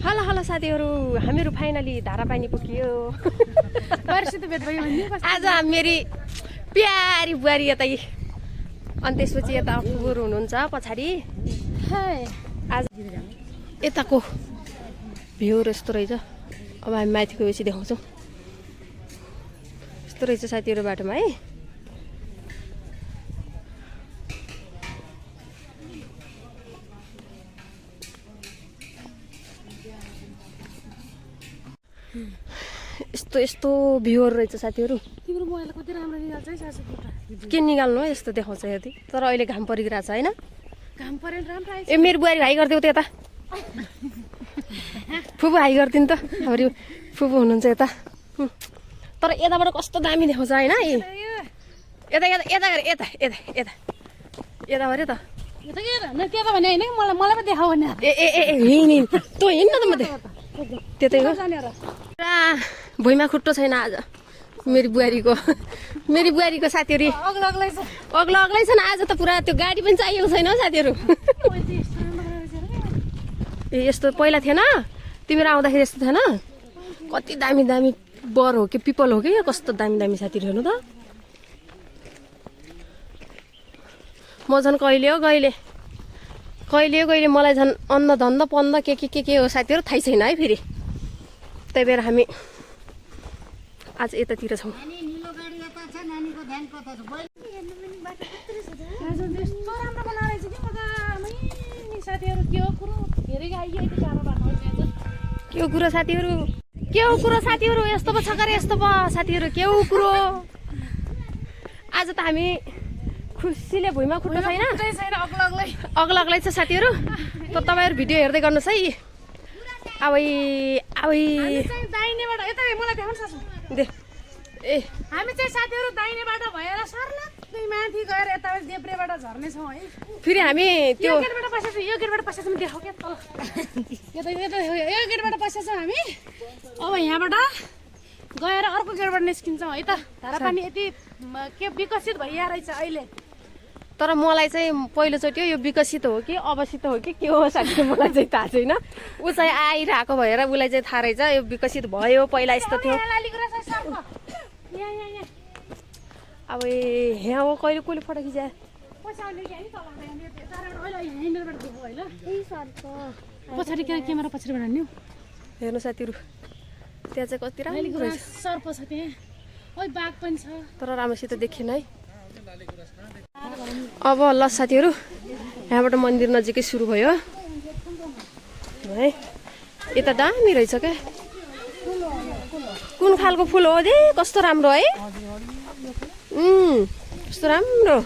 हलो हलो साथीहरू हामीहरू फाइनली धारापानी पुग्यो आज मेरी प्यारी बुहारी यतै अनि त्यसपछि यता फुपूहरू हुनुहुन्छ पछाडि आज यताको भ्यू यस्तो रहेछ अब हामी माथि गएपछि देखाउँछौँ यस्तो रहेछ साथीहरू बाटोमा है यस्तो यस्तो भ्यूहरू रहेछ साथीहरू तिम्रो मोबाइल कति राम्रो निकाल्छ है सासु के निकाल्नु हो यस्तो देखाउँछ यति तर अहिले घाम परिरहेछ हैन घाम परेल राम्रो आइछ ए मेरो बुहारी हाई गरिदेऊ त यता फुपू हाई गरिदिनु त हाम्रो फुपू हुनुहुन्छ यता तर यताबाट कस्तो दामी देखाउँछ हैन यता यता यता गरे यता यता यता यता गरे त यता के न त्यता भने हैन मलाई पो देखाउ भने ए ए ए हिँड तँ हिँड्न त म त्यतै हो पुरा भुइँमा खुट्टो छैन आज मेरी बुहारीको साथीहरू अग्लो अग्लै छन् आज त पुरा त्यो गाडी पनि चाहिएको छैन हौ साथीहरू ए यस्तो पहिला थिएन तिमीहरू आउँदाखेरि यस्तो थिएन कति दामी दामी बर हो कि पिपल हो कि कस्तो दामी दामी साथीहरू हेर्नु त म झन् कहिले मलाई झन् अन्न धन्न पन्न के हो साथीहरू थाहै छैन है फेरि त्यही भएर हामी आज यतातिर छौँ के हो कुरो साथीहरू यस्तो पो छ गरे यस्तो पो साथीहरू के हो कुरो आज त हामी खुसीले भुइँमा खुट्टो छैन अग्लो अग्लै छ साथीहरू त तपाईँहरू भिडियो हेर्दै गर्नुहोस् है अब दाहिनेबाट यता मलाई देखाउन सक्छु दे ए हामी चाहिँ साथीहरू दाहिनेबाट भएर सर्लक्कै माथि गएर यता देब्रेबाट झर्ने छौँ है फेरि हामी त्यो गेटबाट पसेछ यो गेटबाट पसेछ देखाउ के तल यो गेटबाट पसेछ हामी अब यहाँबाट गएर अर्को गेटबाट निस्किन्छौँ है त धारापानी यति के विकसित भइया रहेछ अहिले तर मलाई चाहिँ पहिलोचोटि यो विकसित हो कि अवस्थित हो कि के हो साथी मलाई चाहिँ थाहा छैन ऊ चाहिँ आइरहेको भएर उसलाई चाहिँ थाहा रहेछ यो विकसित भयो पहिला यस्तो थियो अब यहाँ हो कहिले कसले फोटो खिचायो पछाडि क्यामेरा पछाडिबाट हान्यो हेर्नु साथीहरू त्यहाँ चाहिँ कति राम्रो रहेछ सर्प छ त्यहाँ ओइ बाघ पनि छ तर राम्रोसित देखिएन है अब ल साथीहरू यहाँबाट मन्दिर नजिकै सुरु भयो है यता दामी रहेछ क्या कुन खालको फुल हो दे कस्तो राम्रो है कस्तो राम्रो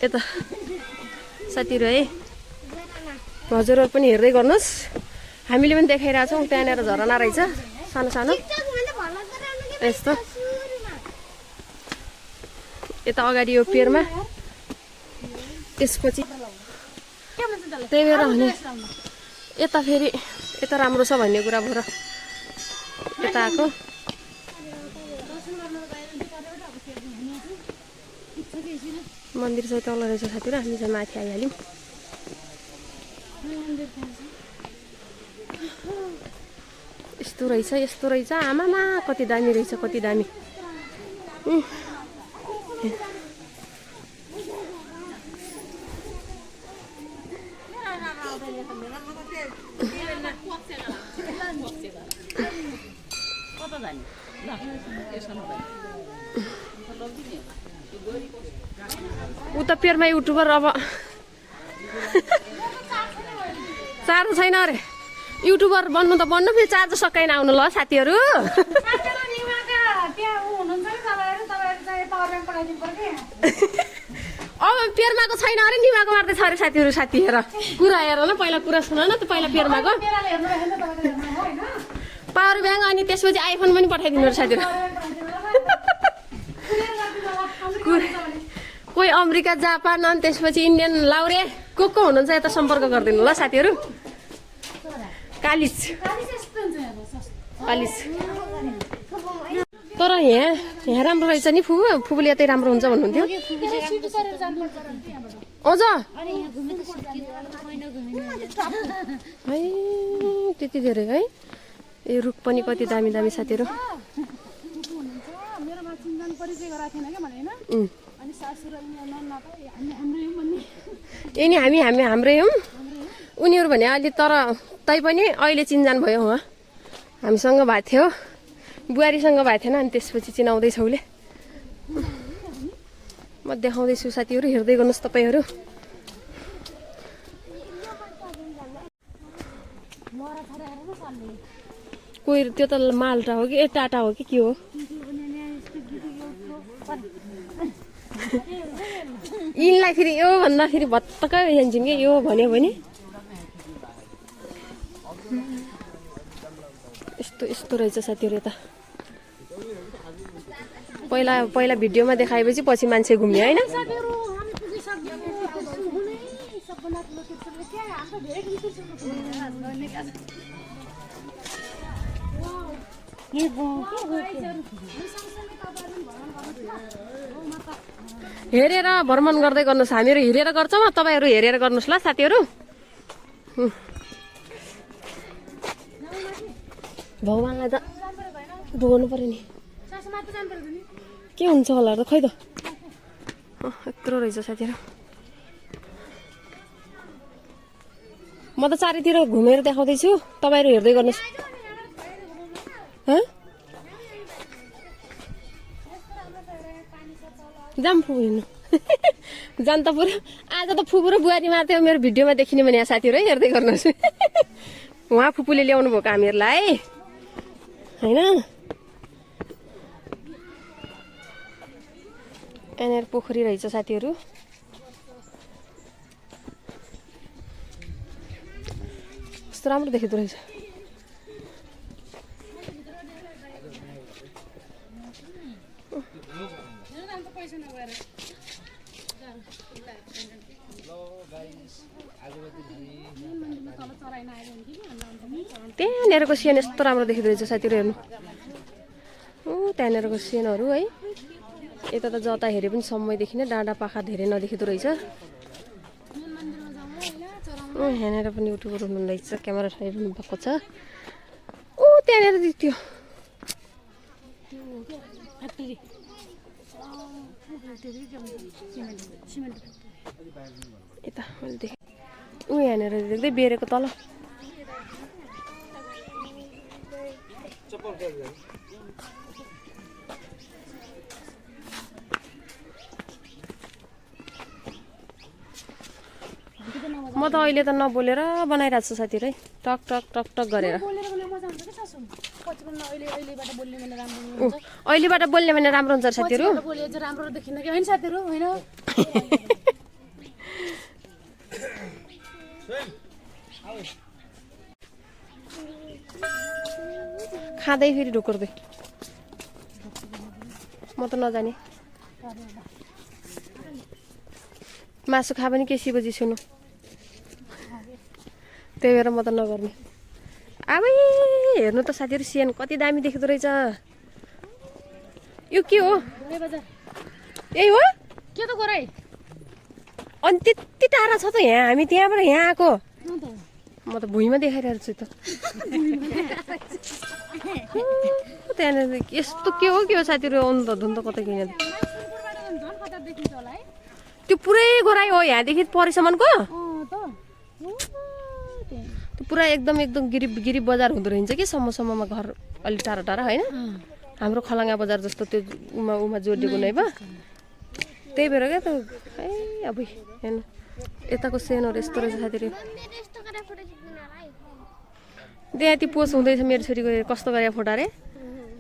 यता साथीहरू है हजुरहरू पनि हेर्दै गर्नुहोस् हामीले पनि देखाइरहेछौँ त्यहाँनिर झरना रहेछ सानो सानो यस्तो यता अगाडि यो पेरमा त्यसपछि त्यही भएर भने यता फेरि यता राम्रो छ भन्ने कुरा भएर यता आएको मन्दिर चाहिँ तल रहेछ साथीहरू हामी चाहिँ माथि आइहाल्यौँ यस्तो रहेछ आमामा कति दामी रहेछ कति दामी उता पेरमा युट्युबर अब चार्ज छैन अरे युट्युबर बन्नु त बन्नु फेरि चार्ज सकाइन आउनु ल साथीहरू अब पेर्माको छैन अरे निमाको मार्दैछ अरे साथीहरू साथी हेर कुरा हेर न पहिला कुरा सुन न त पहिला पेर्माको पावर ब्याङ्क अनि त्यसपछि आइफोन पनि पठाइदिनु अरे साथीहरू कोही अमेरिका जापान अनि त्यसपछि इन्डियन लाउरे को हुनुहुन्छ यता सम्पर्क गरिदिनु ल साथीहरू कालिस तर यहाँ राम्रो रहेछ नि फुपूले यतै राम्रो हुन्छ भन्नुहुन्थ्यो अझ है त्यति धेरै है यो रुख पनि कति दामी दामी साथीहरू मेरोमा चिन्जान परिचय गराएको थिएन क्या भने होइन अनि सासू र नन्ना त यिनी हाम्रै हौँ उनीहरू भने अलि तर तैपनि अहिले चिन्जान भयो उहाँ हामीसँग भएको थियो बुहारीसँग भएको थिएन अनि त्यसपछि चिनाउँदैछ उसले म देखाउँदैछु साथीहरू हेर्दै गर्नुहोस् तपाईँहरू कोही त्यो त माल्टा हो कि टाटा हो कि के हो यिनलाई फेरि यो भन्दाखेरि भत्तकै जान्छन् कि यो भन्यो भने यस्तो रहेछ साथीहरू यता पहिला भिडियोमा देखाएपछि पछि मान्छे घुम्ने होइन हेरेर भ्रमण गर्दै गर्नुहोस् हामीहरू हिँडेर गर्छौँ तपाईँहरू हेरेर गर्नुहोस् ल साथीहरू भगवान्लाई त डुबाउनु पर्यो नि के हुन्छ होला त खै त यत्रो रहेछ साथीहरू म त चारैतिर घुमेर देखाउँदैछु तपाईँहरू हेर्दै गर्नुहोस् जाम फुपू हिँड्नु जान त पुरो आज त फुपू र बुहारी मार्थ्यो मेरो भिडियोमा देखिने भने यहाँ साथीहरू है हेर्दै गर्नुहोस् उहाँ फुपूले ल्याउनु भएको हामीहरूलाई होइन यहाँनिर पोखरी रहेछ साथीहरू कस्तो राम्रो देखेको रहेछ त्यहाँनिरको सिन यस्तो राम्रो देखिँदो रहेछ साथीहरू हेर्नु त्यहाँनिरको सिनहरू है यता त जता हेरे पनि समयदेखि नै डाँडा पाखा धेरै नदेखिँदो रहेछ यहाँनिर पनि युट्युबर हुनुहुँदैछ क्यामेरा साइडमा भएको छ त्यहाँनिर त्यो यता मैले देखेँ यहाँनिर देख्दै बेरेको तल म त अहिले त नबोलेर बनाइरहेको छु साथीहरू है टक टक टक टक गरेर अहिलेबाट बोल्ने भने राम्रो हुन्छ साथीहरू राम्रो देखिन्न कि होइन साथीहरू होइन खाँदै फेरि ढुकुर्दै म त नजाने मासु खा पनि के सिबजी छुनु त्यही भएर म त नगर्ने अब हेर्नु त साथीहरू सिएन कति दामी देख्दो रहेछ यो के हो यही हो के त गराइ अनि त्यति टाढा छ त यहाँ हामी त्यहाँबाट यहाँ आएको म त भुइँमा देखाइरहेको छु त त्यहाँनिर यस्तो के हो साथीहरू अन्त धुन्द कतै किन त्यो पुरै गराइ हो यहाँदेखि परेसम्मको पुरा एकदम गिरिब बजार हुँदो रहेछ कि सम्ममा घर अलिक टाढा टाढा होइन हाम्रो खलङ्गा बजार जस्तो त्यो उमा जोडिएको नै भयो त्यही भएर क्या त अब हेर्नु यताको सेनहरू यस्तो रहेछ साथीहरू त्यहाँ त्यो पोस्ट हुँदैछ मेरो छोरीको कस्तो गरे फोटो अरे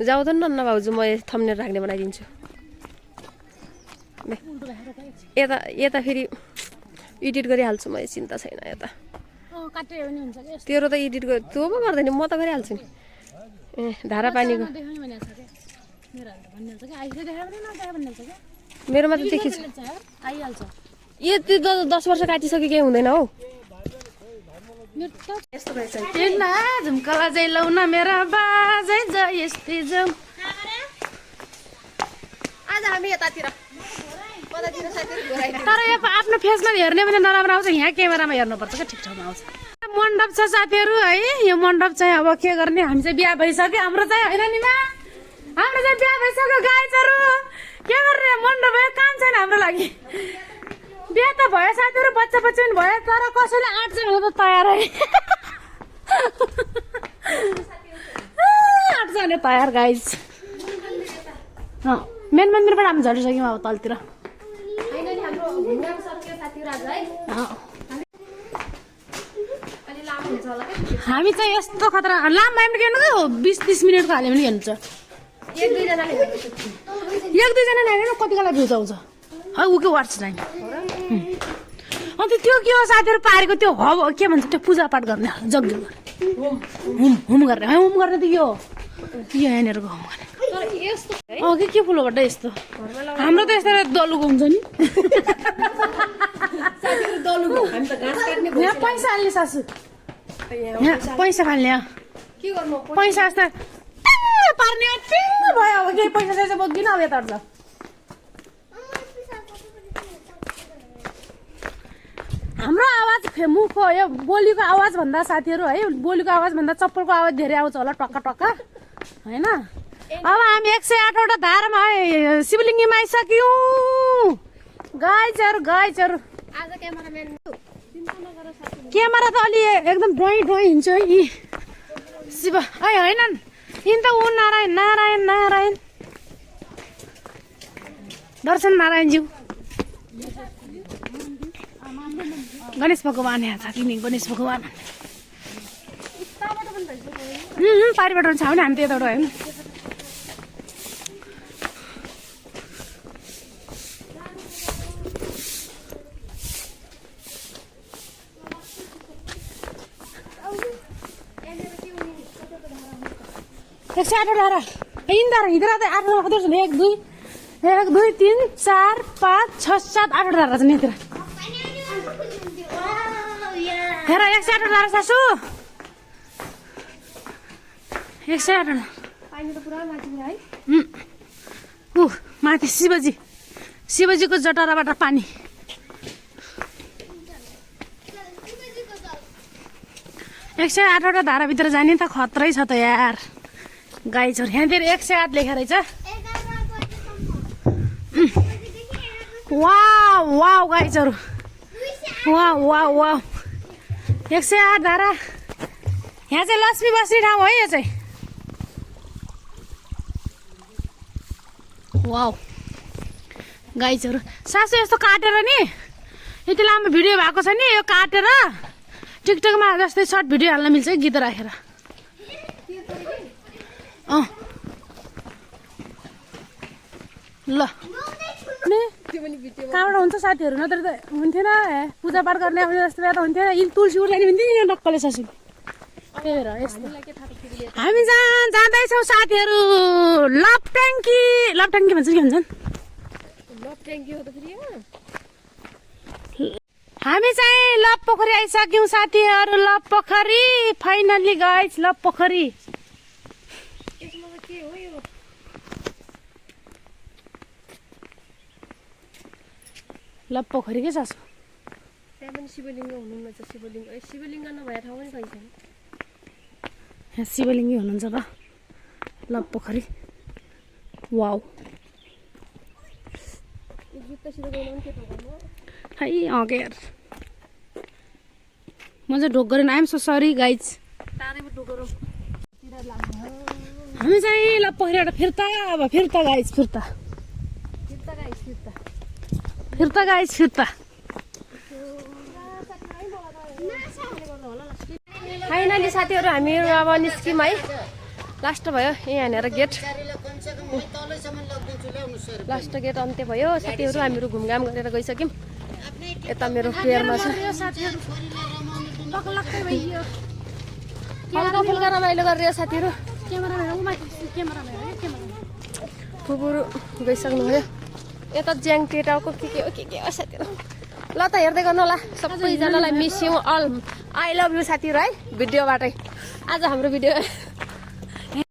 जाउँदैन न भाउजू म थम्बनेल राख्ने बनाइदिन्छु यता फेरि एडिट गरिहाल्छु म चिन्ता छैन यता तेरो त एडिट तँ पो गर्दैन म त गरिहाल्छु नि धारा पानीको मेरोमा त देखिन्छ यो त्यो 10 वर्ष काटिसक्यो केही हुँदैन हौ यस्तो रहेछ झुम्कला जाइ लौ न मेरा बाजै ज यस्तै जाऊ आज हामी यतातिर म त तर यो आफ्नो फेसमा हेर्ने भने नराम्रो आउँछ यहाँ क्यामेरामा हेर्नुपर्छ क्या ठिक ठाउँमा आउँछ मण्डप छ साथीहरू है यो मण्डप चाहिँ अब के गर्ने हामी चाहिँ बिहा भइसक्यो हाम्रो चाहिँ होइन नि हाम्रो चाहिँ बिहा भइसक्यो गाईचहरू के गर्ने मण्डप भयो काम छैन हाम्रो लागि बिहा त भयो साथीहरू बच्चा बच्चा पनि भयो तर कसैले आँट्छ भने त तयार है आँट्छ भने तयार गाइज मेन मन्दिरबाट हामी झरिसक्यौँ अब तलतिर हामी चाहिँ यस्तो खतरा लामो हामी के भन्नु 20-30 मिनटको हाल्यो भने हेर्नु एक दुईजना हेरेन कति बेला भ्यू आउँछ है ऊ के वाट्स टाइम अन्त त्यो के हो साथीहरू पारेको त्यो के भन्छ त्यो पूजापाठ गर्ने यज्ञ होम गर्ने है होम गर्ने त यो यहाँनिरको होम गर्ने के फुल हो यस्तो हाम्रो त यस्तो दलुको हुन्छ नि यहाँ पैसा हाल्ने सासू यहाँ पैसा फाल्ने पैसा जस्तो पार्ने भयो अब केही पैसा चाहिँ बोक्दिनँ अब यता हाम्रो आवाज मुखको यो बोलीको आवाज भन्दा साथीहरू है बोलीको आवाज भन्दा चप्पलको आवाज धेरै आउँछ होला टक्का टक्का होइन अब हामी 108 वटा धारामा शिवलिङ्गीमा आइसक्यौँ गाइजहरू क्यामेरा त अलि एकदम ड्रइङ हिँड्छ है यी शिव होइन यिन त ऊ नारायण दर्शन नारायणज्यू गणेश भगवान यहाँ छ तिनी गणेश भगवान पारिबाट छ भने हामी त्यताबाट होइन इधर आते 8 1 2 3 4 5 6 7 8 धारा छ नि यतिर हेर 108 धारा सासू 108 पानी त पुरा माथि है माथि शिवजीको जटराबाट पानी 108 वटा धाराभित्र जाने त खतरै छ त यार गाईचहरू यहाँतिर 108 लेखेर रहेछ वाउ गाईचहरू वाउ 108 धारा यहाँ चाहिँ लक्ष्मी बस्ने ठाउँ है यो चाहिँ वाउ गाईचहरू सासू यस्तो काटेर नि यति लामो भिडियो भएको छ नि यो काटेर टिकटकमा जस्तै सर्ट भिडियो हाल्न मिल्छ है गीत राखेर ल कहाँबाट हुन्छ साथीहरू नत्र त हुन्थेन पूजापाठ गर्ने आउने जस्तो बेला त हुन्थेन यी तुलसी उठाइदियो भने नि नक्कले सासू त्यही भएर यस्तो हामी जाँदैछौँ साथीहरू लपट्याङ्की भन्छ के भन्छन् हामी चाहिँ लप पोखरी आइसक्यौँ साथीहरू लप पोखरी फाइनल्ली गाइस लप पोखरी लप पोखरी के सासू त्यहाँ पनि शिवलिङ्ग हुनुहुन्छ शिवलिङ्ग नभए ठाउँ पनि कहीँ छैन यहाँ शिवलिङ्गी हुनुहुन्छ र लप पोखरी वाउ है के यार म चाहिँ ढोक गरेन आइएम सो सरी गाइज हामी चाहिँ लप पोखरीबाट फिर्ता गाइज फिर्ता फाइनली साथीहरू हामीहरू अब निस्क्यौँ है लास्ट भयो यहाँनिर गेट लास्ट गेट अन्त्य भयो साथीहरू हामीहरू घुमघाम गरेर गइसक्यौँ यता मेरो पेयरमा छ हल्का फुल्का रमाइलो गरेर साथीहरू फुपूहरू गइसक्नु भयो यता ज्याङ टेटाउको के हो साथीहरू ल त हेर्दै गर्नु होला सबैजनालाई miss you all I love you साथीहरू है भिडियोबाटै आज हाम्रो भिडियो